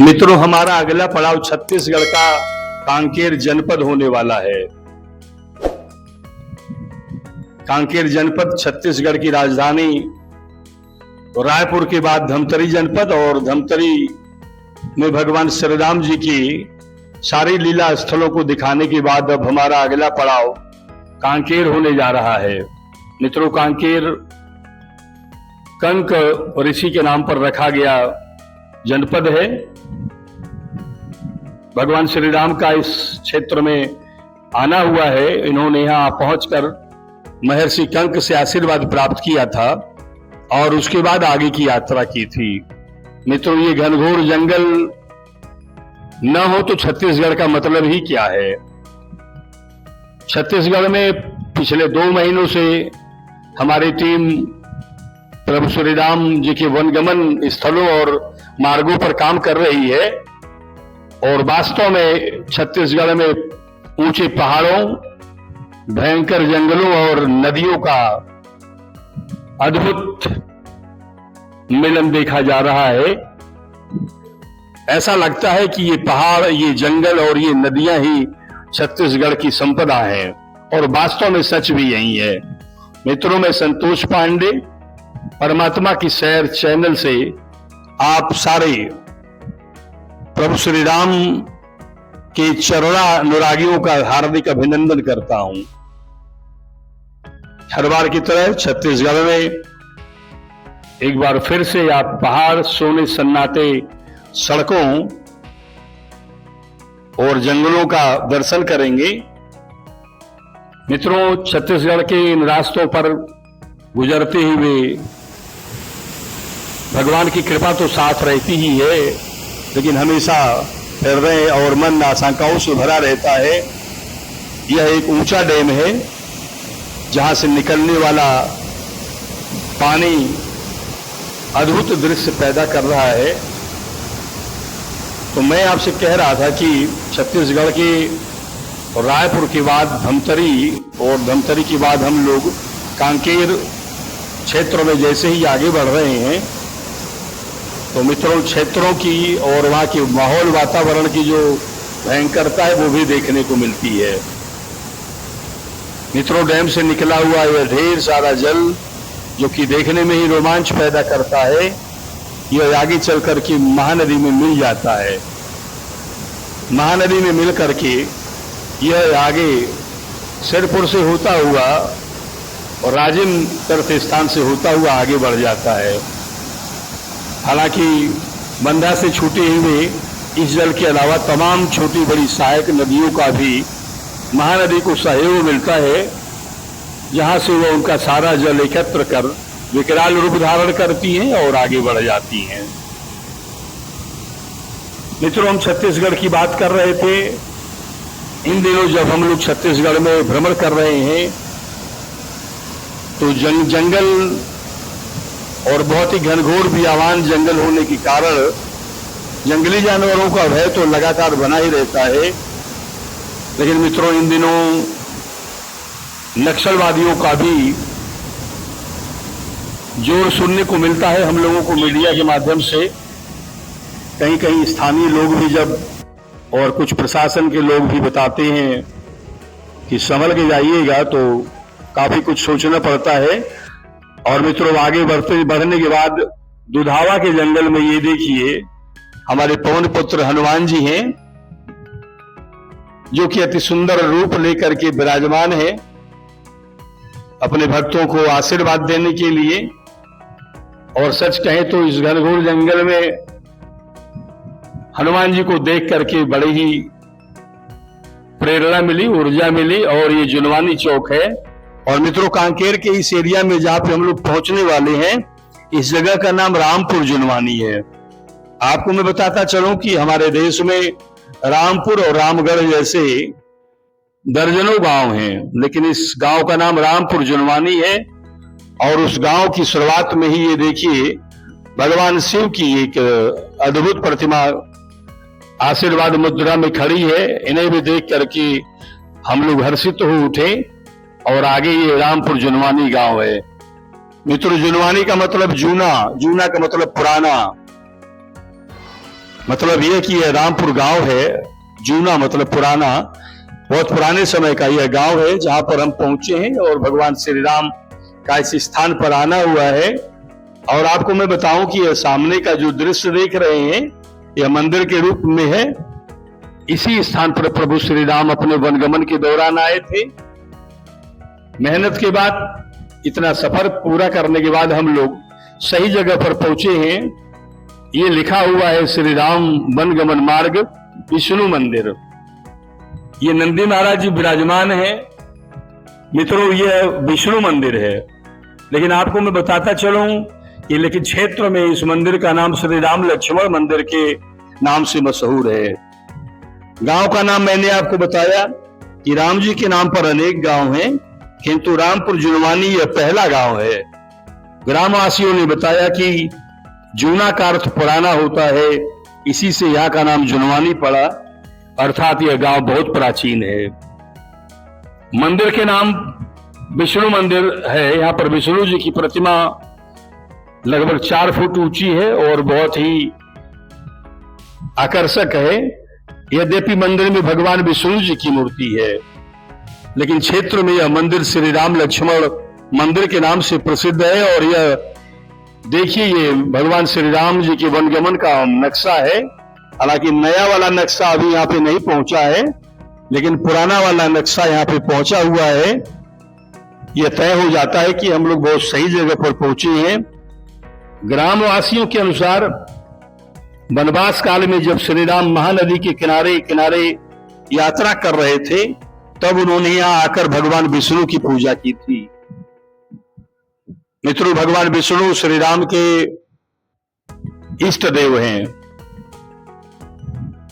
मित्रों, हमारा अगला पड़ाव छत्तीसगढ़ का कांकेर जनपद होने वाला है। कांकेर जनपद छत्तीसगढ़ की राजधानी रायपुर के बाद धमतरी जनपद, और धमतरी में भगवान श्री राम जी की सारी लीला स्थलों को दिखाने के बाद अब हमारा अगला पड़ाव कांकेर होने जा रहा है। मित्रों, कांकेर कंक ऋषि के नाम पर रखा गया जनपद है। भगवान श्री राम का इस क्षेत्र में आना हुआ है। इन्होंने यहां पहुंचकर महर्षि कंक से आशीर्वाद प्राप्त किया था और उसके बाद आगे की यात्रा की थी। मित्रों, ये घनघोर जंगल न हो तो छत्तीसगढ़ का मतलब ही क्या है। छत्तीसगढ़ में पिछले 2 महीनों से हमारी टीम प्रभु श्री राम जी के वनगमन स्थलों और मार्गों पर काम कर रही है, और वास्तव में छत्तीसगढ़ में ऊंचे पहाड़ों, भयंकर जंगलों और नदियों का अद्भुत मिलन देखा जा रहा है। ऐसा लगता है कि ये पहाड़, ये जंगल और ये नदियां ही छत्तीसगढ़ की संपदा हैं, और वास्तव में सच भी यही है। मित्रों, मैं संतोष पांडे, परमात्मा की सैर चैनल से आप सारे प्रभु श्री राम के चरणानुरागियों का हार्दिक अभिनंदन करता हूं। हर बार की तरह छत्तीसगढ़ में एक बार फिर से आप पहाड़, सोने सन्नाटे सड़कों और जंगलों का दर्शन करेंगे। मित्रों, छत्तीसगढ़ के इन रास्तों पर गुजरते हुए भगवान की कृपा तो साथ रहती ही है, लेकिन हमेशा हृदय और मन आशंकाओं से भरा रहता है। यह एक ऊंचा डैम है जहां से निकलने वाला पानी अद्भुत दृश्य पैदा कर रहा है। तो मैं आपसे कह रहा था कि छत्तीसगढ़ के रायपुर के बाद धमतरी, और धमतरी के बाद हम लोग कांकेर क्षेत्र में जैसे ही आगे बढ़ रहे हैं, तो मित्रों, क्षेत्रों की और वहां के माहौल, वातावरण की जो भयंकरता है वो भी देखने को मिलती है। मित्रों, डैम से निकला हुआ यह ढेर सारा जल, जो कि देखने में ही रोमांच पैदा करता है, यह आगे चल करके महानदी में मिल जाता है। महानदी में मिल करके यह आगे सिरपुर से होता हुआ और राजिम तीर्थ स्थान से होता हुआ आगे बढ़ जाता है। हालांकि बंधा से छूटे हुए इस जल के अलावा तमाम छोटी बड़ी सहायक नदियों का भी महानदी को सहयोग मिलता है, जहां से वो उनका सारा जल एकत्र कर विकराल रूप धारण करती हैं और आगे बढ़ जाती हैं। मित्रों, हम छत्तीसगढ़ की बात कर रहे थे। इन दिनों जब हम लोग छत्तीसगढ़ में भ्रमण कर रहे हैं तो जंगल और बहुत ही घनघोर बियावान जंगल होने के कारण जंगली जानवरों का भय तो लगातार बना ही रहता है। लेकिन मित्रों, इन दिनों नक्सलवादियों का भी जोर सुनने को मिलता है हम लोगों को मीडिया के माध्यम से। कहीं कहीं स्थानीय लोग भी जब, और कुछ प्रशासन के लोग भी बताते हैं कि संभल के जाइएगा, तो काफी कुछ सोचना पड़ता है। और मित्रों, आगे बढ़ने के बाद दुधावा के जंगल में ये देखिए, हमारे पवन पुत्र हनुमान जी हैं, जो कि अति सुंदर रूप लेकर के विराजमान है अपने भक्तों को आशीर्वाद देने के लिए। और सच कहें तो इस घनघोर जंगल में हनुमान जी को देख करके बड़े ही प्रेरणा मिली, ऊर्जा मिली। और ये जुनवानी चौक है। और मित्रों, कांकेर के इस एरिया में जहां पे हम लोग पहुंचने वाले हैं, इस जगह का नाम रामपुर जुनवानी है। आपको मैं बताता चलूं कि हमारे देश में रामपुर और रामगढ़ जैसे दर्जनों गांव हैं, लेकिन इस गांव का नाम रामपुर जुनवानी है। और उस गांव की शुरुआत में ही ये देखिए, भगवान शिव की एक अद्भुत प्रतिमा आशीर्वाद मुद्रा में खड़ी है। इन्हें भी देख करके हम लोग हर्षित हो उठे। और आगे ये रामपुर जुनवानी गांव है। मित्रों, जुनवानी का मतलब जूना, जूना का मतलब पुराना। मतलब यह कि यह रामपुर गांव है, जूना मतलब पुराना। बहुत पुराने समय का यह गांव है जहां पर हम पहुंचे हैं और भगवान श्री राम का इस स्थान पर आना हुआ है। और आपको मैं बताऊं कि यह सामने का जो दृश्य देख रहे हैं, यह मंदिर के रूप में है। इसी स्थान पर प्रभु श्री राम अपने वनगमन के दौरान आए थे। मेहनत के बाद, इतना सफर पूरा करने के बाद हम लोग सही जगह पर पहुंचे हैं। ये लिखा हुआ है श्री राम वनगमन मार्ग विष्णु मंदिर। ये नंदी महाराज जी विराजमान है। मित्रों, यह विष्णु मंदिर है। लेकिन आपको मैं बताता चलूं, ये लेकिन क्षेत्र में इस मंदिर का नाम श्री राम लक्ष्मण मंदिर के नाम से मशहूर है। गांव का नाम मैंने आपको बताया कि राम जी के नाम पर अनेक गांव हैं, किंतु रामपुर जुनवानी यह पहला गांव है। ग्रामवासियों ने बताया कि जूना का अर्थ पुराना होता है, इसी से यहाँ का नाम जुनवानी पड़ा। अर्थात यह गांव बहुत प्राचीन है। मंदिर के नाम विष्णु मंदिर है। यहाँ पर विष्णु जी की प्रतिमा लगभग 4 फुट ऊंची है और बहुत ही आकर्षक है। यद्यपि मंदिर में भगवान विष्णु जी की मूर्ति है, लेकिन क्षेत्र में यह मंदिर श्री राम लक्ष्मण मंदिर के नाम से प्रसिद्ध है। और यह देखिए, ये भगवान श्री राम जी के वनगमन का नक्शा है। हालांकि नया वाला नक्शा अभी यहाँ पे नहीं पहुंचा है, लेकिन पुराना वाला नक्शा यहाँ पे पहुंचा हुआ है। यह तय हो जाता है कि हम लोग बहुत सही जगह पर पहुंचे हैं। ग्रामवासियों के अनुसार वनवास काल में जब श्री राम महानदी के किनारे किनारे यात्रा कर रहे थे, तब उन्होंने यहां आकर भगवान विष्णु की पूजा की थी। मित्रों, भगवान विष्णु श्री राम के इष्ट देव हैं।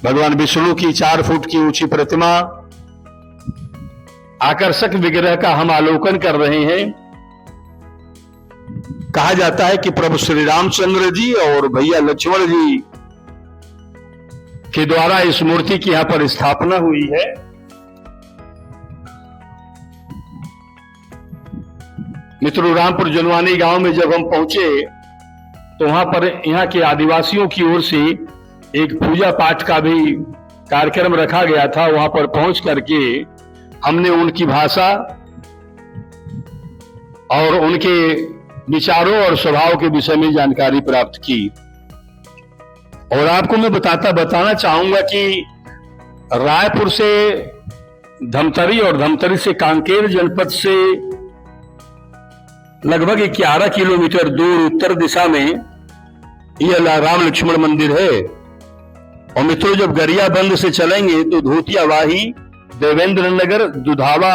भगवान विष्णु की 4 फुट की ऊंची प्रतिमा, आकर्षक विग्रह का हम अवलोकन कर रहे हैं। कहा जाता है कि प्रभु श्री रामचंद्र जी और भैया लक्ष्मण जी के द्वारा इस मूर्ति की यहां पर स्थापना हुई है। मित्रों, रामपुर जुनवानी गांव में जब हम पहुंचे तो वहां पर यहाँ के आदिवासियों की ओर से एक पूजा पाठ का भी कार्यक्रम रखा गया था। वहां पर पहुंच करके हमने उनकी भाषा और उनके विचारों और स्वभाव के विषय में जानकारी प्राप्त की। और आपको मैं बताना चाहूंगा कि रायपुर से धमतरी और धमतरी से कांकेर जनपद से लगभग 11 किलोमीटर दूर उत्तर दिशा में यह राम लक्ष्मण मंदिर है। और मित्रों, जब गरियाबंद से चलेंगे तो धोतियावाही, देवेंद्र नगर, दुधावा,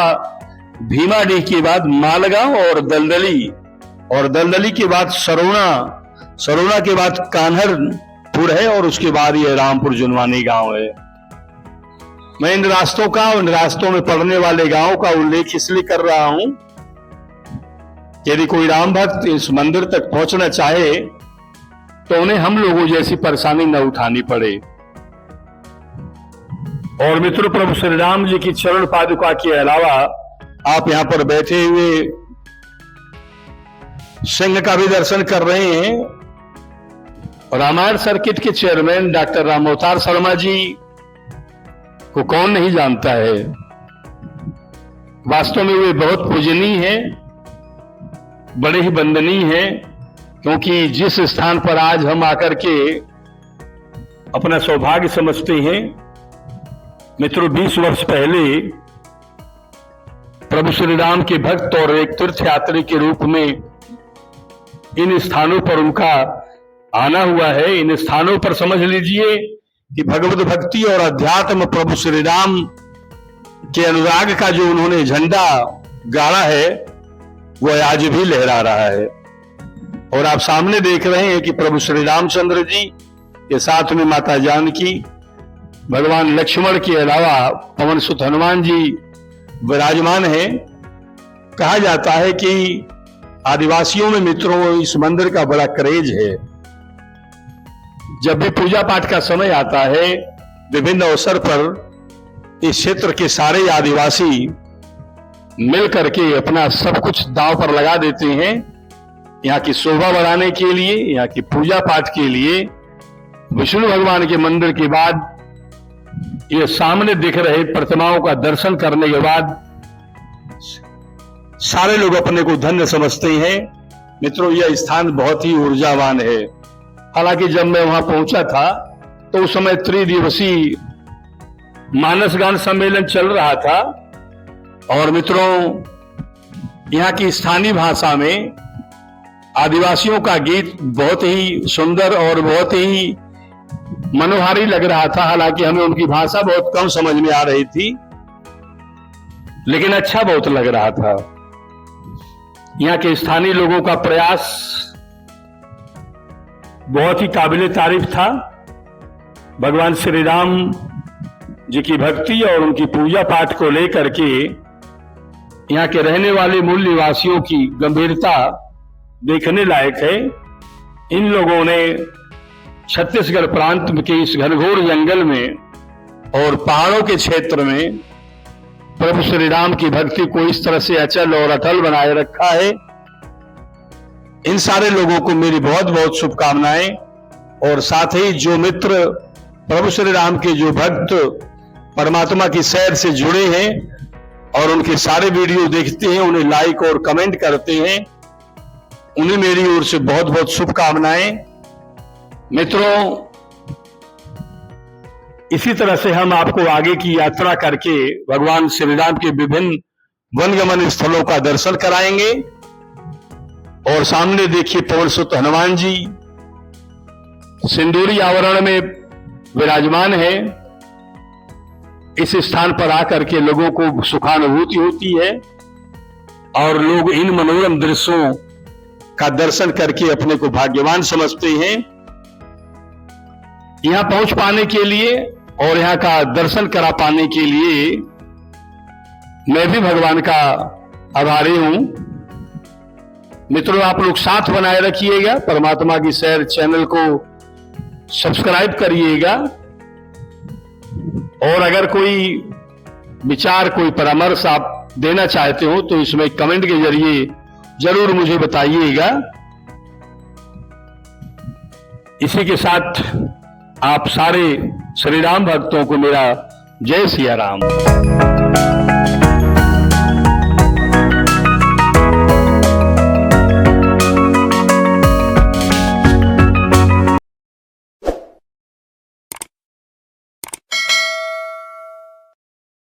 भीमाडीह के बाद मालगांव और दलदली के बाद सरोना के बाद कान्हरपुर है और उसके बाद यह रामपुर जुनवानी गांव है। मैं इन रास्तों में पड़ने वाले गांव का उल्लेख इसलिए कर रहा हूं, यदि कोई राम भक्त इस मंदिर तक पहुंचना चाहे तो उन्हें हम लोगों जैसी परेशानी न उठानी पड़े। और मित्रों, प्रभु श्री राम जी की चरण पादुका के अलावा आप यहां पर बैठे हुए सिंह का भी दर्शन कर रहे हैं। रामायण सर्किट के चेयरमैन डॉक्टर राम अवतार शर्मा जी को कौन नहीं जानता है। वास्तव में वे बहुत पूजनीय हैं, बड़े ही वंदनीय हैं, क्योंकि जिस स्थान पर आज हम आकर के अपना सौभाग्य समझते हैं, मित्रों 20 वर्ष पहले प्रभु श्री राम के भक्त और एक तीर्थ यात्री के रूप में इन स्थानों पर उनका आना हुआ है। इन स्थानों पर समझ लीजिए कि भगवत भक्ति और अध्यात्म प्रभु श्री राम के अनुराग का जो उन्होंने झंडा गाड़ा है वह आज भी लहरा रहा है। और आप सामने देख रहे हैं कि प्रभु श्री रामचंद्र जी के साथ में माता जानकी, भगवान लक्ष्मण के अलावा पवन सुत हनुमान जी विराजमान हैं। कहा जाता है कि आदिवासियों में मित्रों इस मंदिर का बड़ा क्रेज है। जब भी पूजा पाठ का समय आता है, विभिन्न अवसर पर इस क्षेत्र के सारे आदिवासी मिल करके अपना सब कुछ दांव पर लगा देते हैं, यहाँ की शोभा बढ़ाने के लिए, यहाँ की पूजा पाठ के लिए। विष्णु भगवान के मंदिर के बाद ये सामने दिख रहे प्रतिमाओं का दर्शन करने के बाद सारे लोग अपने को धन्य समझते हैं। मित्रों, यह स्थान बहुत ही ऊर्जावान है। हालांकि जब मैं वहां पहुंचा था तो उस समय त्रिदिवसीय मानस गान सम्मेलन चल रहा था। और मित्रों, यहाँ की स्थानीय भाषा में आदिवासियों का गीत बहुत ही सुंदर और बहुत ही मनोहारी लग रहा था। हालांकि हमें उनकी भाषा बहुत कम समझ में आ रही थी, लेकिन अच्छा बहुत लग रहा था। यहाँ के स्थानीय लोगों का प्रयास बहुत ही काबिले तारीफ था। भगवान श्री राम जी की भक्ति और उनकी पूजा पाठ को लेकर के यहाँ के रहने वाले मूल निवासियों की गंभीरता देखने लायक है। इन लोगों ने छत्तीसगढ़ प्रांत के इस घनघोर जंगल में और पहाड़ों के क्षेत्र में प्रभु श्री राम की भक्ति को इस तरह से अचल और अटल बनाए रखा है। इन सारे लोगों को मेरी बहुत बहुत शुभकामनाएं। और साथ ही जो मित्र प्रभु श्री राम के, जो भक्त परमात्मा की सैर से जुड़े हैं और उनके सारे वीडियो देखते हैं, उन्हें लाइक और कमेंट करते हैं, उन्हें मेरी ओर से बहुत बहुत शुभकामनाएं। मित्रों, इसी तरह से हम आपको आगे की यात्रा करके भगवान श्री राम के विभिन्न वनगमन स्थलों का दर्शन कराएंगे। और सामने देखिए पवन सुत हनुमान जी सिंदूरी आवरण में विराजमान है। इस स्थान पर आकर के लोगों को सुखानुभूति होती है और लोग इन मनोरम दृश्यों का दर्शन करके अपने को भाग्यवान समझते हैं। यहां पहुंच पाने के लिए और यहां का दर्शन करा पाने के लिए मैं भी भगवान का आभारी हूं। मित्रों, आप लोग साथ बनाए रखिएगा। परमात्मा की सैर चैनल को सब्सक्राइब करिएगा। और अगर कोई विचार, कोई परामर्श आप देना चाहते हो तो इसमें कमेंट के जरिए जरूर मुझे बताइएगा। इसी के साथ आप सारे श्री राम भक्तों को मेरा जय सिया राम।